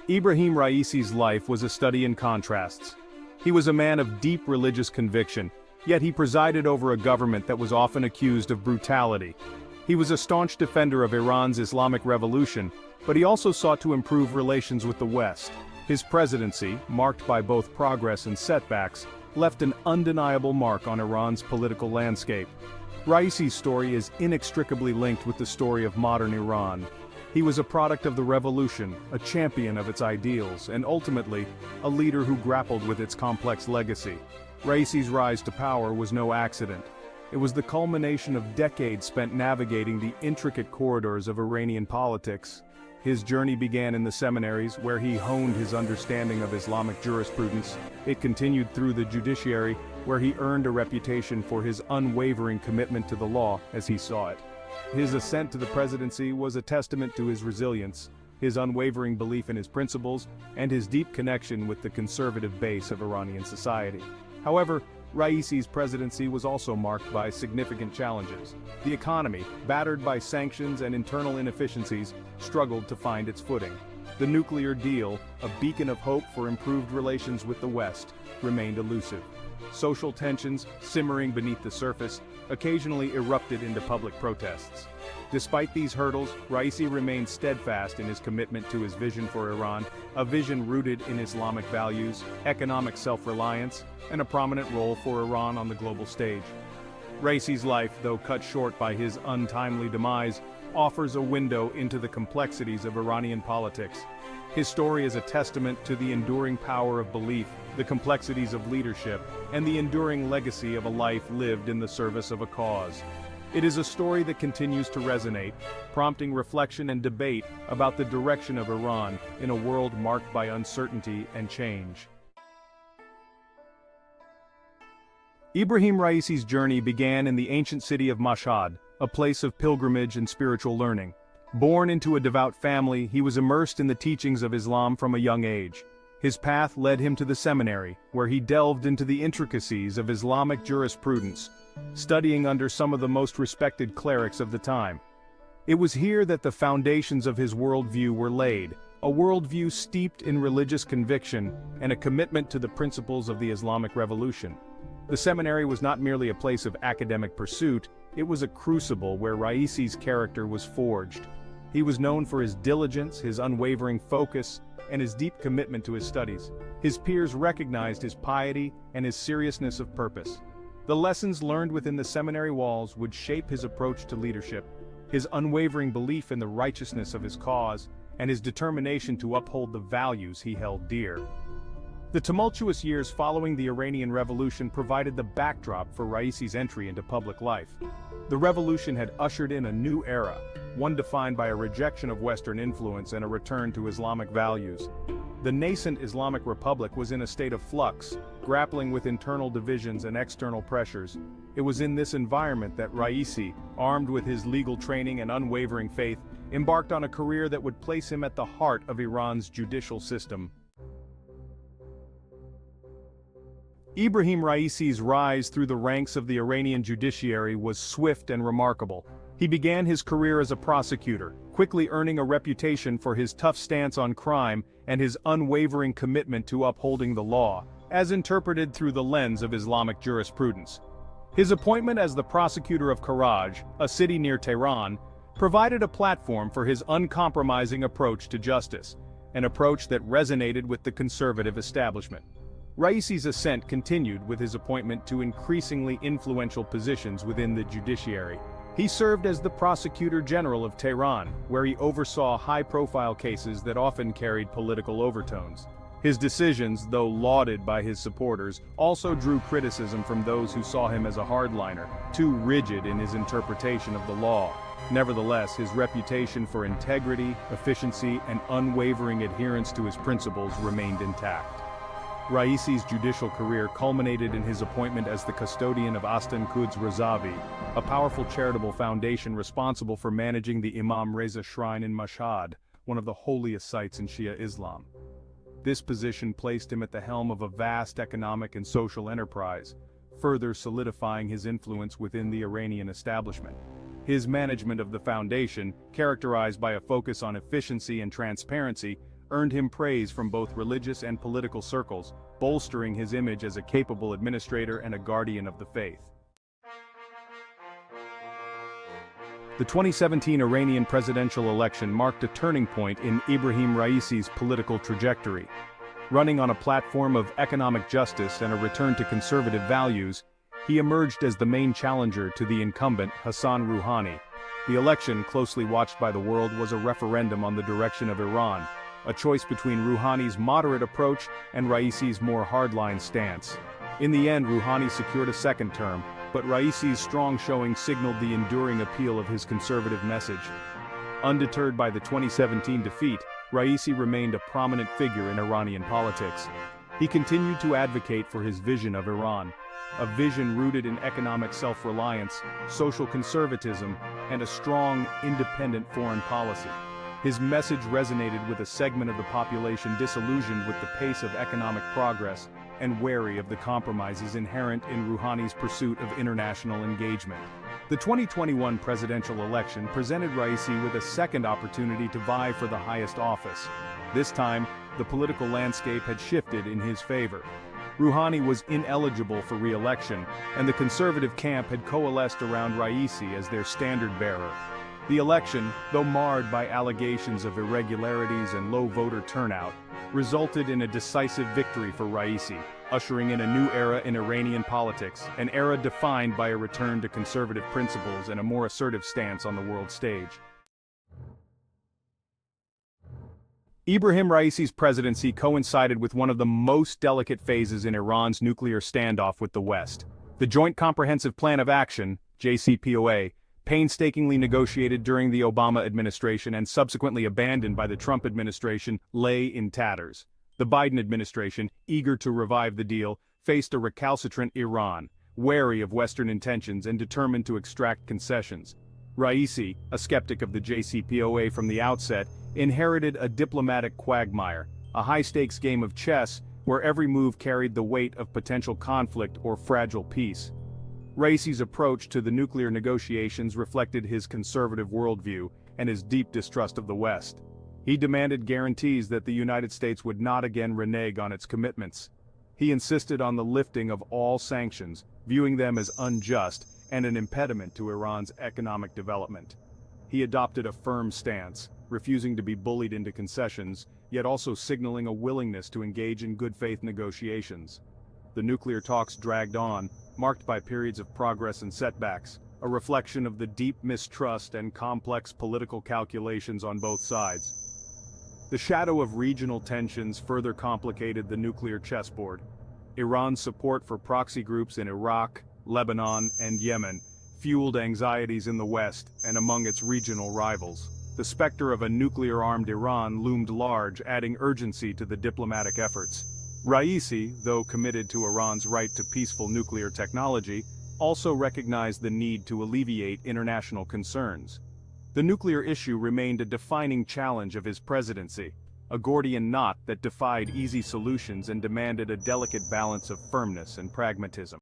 Ebrahim Raisi's life was a study in contrasts. He was a man of deep religious conviction, yet he presided over a government that was often accused of brutality. He was a staunch defender of Iran's Islamic Revolution, but he also sought to improve relations with the West. His presidency, marked by both progress and setbacks, left an undeniable mark on Iran's political landscape. Raisi's story is inextricably linked with the story of modern Iran. He was a product of the revolution, a champion of its ideals, and ultimately, a leader who grappled with its complex legacy. Raisi's rise to power was no accident. It was the culmination of decades spent navigating the intricate corridors of Iranian politics. His journey began in the seminaries, where he honed his understanding of Islamic jurisprudence. It continued through the judiciary, where he earned a reputation for his unwavering commitment to the law as he saw it. His ascent to the presidency was a testament to his resilience, his unwavering belief in his principles, and his deep connection with the conservative base of Iranian society. However, Raisi's presidency was also marked by significant challenges. The economy, battered by sanctions and internal inefficiencies, struggled to find its footing. The nuclear deal, a beacon of hope for improved relations with the West, remained elusive. Social tensions, simmering beneath the surface, occasionally erupted into public protests. Despite these hurdles, Raisi remained steadfast in his commitment to his vision for Iran, a vision rooted in Islamic values, economic self-reliance, and a prominent role for Iran on the global stage. Raisi's life, though cut short by his untimely demise, offers a window into the complexities of Iranian politics. His story is a testament to the enduring power of belief, the complexities of leadership, and the enduring legacy of a life lived in the service of a cause. It is a story that continues to resonate, prompting reflection and debate about the direction of Iran in a world marked by uncertainty and change. Ebrahim Raisi's journey began in the ancient city of Mashhad, a place of pilgrimage and spiritual learning. Born into a devout family, he was immersed in the teachings of Islam from a young age. His path led him to the seminary, where he delved into the intricacies of Islamic jurisprudence, studying under some of the most respected clerics of the time. It was here that the foundations of his worldview were laid, a worldview steeped in religious conviction and a commitment to the principles of the Islamic Revolution. The seminary was not merely a place of academic pursuit, it was a crucible where Raisi's character was forged. He was known for his diligence, his unwavering focus, and his deep commitment to his studies. His peers recognized his piety and his seriousness of purpose. The lessons learned within the seminary walls would shape his approach to leadership, his unwavering belief in the righteousness of his cause, and his determination to uphold the values he held dear. The tumultuous years following the Iranian Revolution provided the backdrop for Raisi's entry into public life. The revolution had ushered in a new era, one defined by a rejection of Western influence and a return to Islamic values. The nascent Islamic Republic was in a state of flux, grappling with internal divisions and external pressures. It was in this environment that Raisi, armed with his legal training and unwavering faith, embarked on a career that would place him at the heart of Iran's judicial system. Ebrahim Raisi's rise through the ranks of the Iranian judiciary was swift and remarkable. He began his career as a prosecutor, quickly earning a reputation for his tough stance on crime and his unwavering commitment to upholding the law, as interpreted through the lens of Islamic jurisprudence. His appointment as the prosecutor of Karaj, a city near Tehran, provided a platform for his uncompromising approach to justice, an approach that resonated with the conservative establishment. Raisi's ascent continued with his appointment to increasingly influential positions within the judiciary. He served as the Prosecutor General of Tehran, where he oversaw high-profile cases that often carried political overtones. His decisions, though lauded by his supporters, also drew criticism from those who saw him as a hardliner, too rigid in his interpretation of the law. Nevertheless, his reputation for integrity, efficiency, and unwavering adherence to his principles remained intact. Raisi's judicial career culminated in his appointment as the custodian of Ascent Razavi, a powerful charitable foundation responsible for managing the Imam Reza Shrine in Mashhad, one of the holiest sites in Shia Islam. This position placed him at the helm of a vast economic and social enterprise, further solidifying his influence within the Iranian establishment. His management of the foundation, characterized by a focus on efficiency and transparency, earned him praise from both religious and political circles, bolstering his image as a capable administrator and a guardian of the faith. The 2017 Iranian presidential election marked a turning point in Ebrahim Raisi's political trajectory. Running on a platform of economic justice and a return to conservative values, he emerged as the main challenger to the incumbent Hassan Rouhani. The election, closely watched by the world, was a referendum on the direction of Iran, a choice between Rouhani's moderate approach and Raisi's more hardline stance. In the end, Rouhani secured a second term, but Raisi's strong showing signaled the enduring appeal of his conservative message. Undeterred by the 2017 defeat, Raisi remained a prominent figure in Iranian politics. He continued to advocate for his vision of Iran, a vision rooted in economic self-reliance, social conservatism, and a strong, independent foreign policy. His message resonated with a segment of the population disillusioned with the pace of economic progress and wary of the compromises inherent in Rouhani's pursuit of international engagement. The 2021 presidential election presented Raisi with a second opportunity to vie for the highest office. This time, the political landscape had shifted in his favor. Rouhani was ineligible for re-election, and the conservative camp had coalesced around Raisi as their standard-bearer. The election, though marred by allegations of irregularities and low voter turnout, resulted in a decisive victory for Raisi, ushering in a new era in Iranian politics, an era defined by a return to conservative principles and a more assertive stance on the world stage. Ebrahim Raisi's presidency coincided with one of the most delicate phases in Iran's nuclear standoff with the West. The Joint Comprehensive Plan of Action, JCPOA, painstakingly negotiated during the Obama administration and subsequently abandoned by the Trump administration, lay in tatters. The Biden administration, eager to revive the deal, faced a recalcitrant Iran, wary of Western intentions and determined to extract concessions. Raisi, a skeptic of the JCPOA from the outset, inherited a diplomatic quagmire, a high-stakes game of chess where every move carried the weight of potential conflict or fragile peace. Raisi's approach to the nuclear negotiations reflected his conservative worldview and his deep distrust of the West. He demanded guarantees that the United States would not again renege on its commitments. He insisted on the lifting of all sanctions, viewing them as unjust and an impediment to Iran's economic development. He adopted a firm stance, refusing to be bullied into concessions, yet also signaling a willingness to engage in good-faith negotiations. The nuclear talks dragged on, marked by periods of progress and setbacks, a reflection of the deep mistrust and complex political calculations on both sides. The shadow of regional tensions further complicated the nuclear chessboard. Iran's support for proxy groups in Iraq, Lebanon, and Yemen fueled anxieties in the West and among its regional rivals. The specter of a nuclear-armed Iran loomed large, adding urgency to the diplomatic efforts. Raisi, though committed to Iran's right to peaceful nuclear technology, also recognized the need to alleviate international concerns. The nuclear issue remained a defining challenge of his presidency, a Gordian knot that defied easy solutions and demanded a delicate balance of firmness and pragmatism.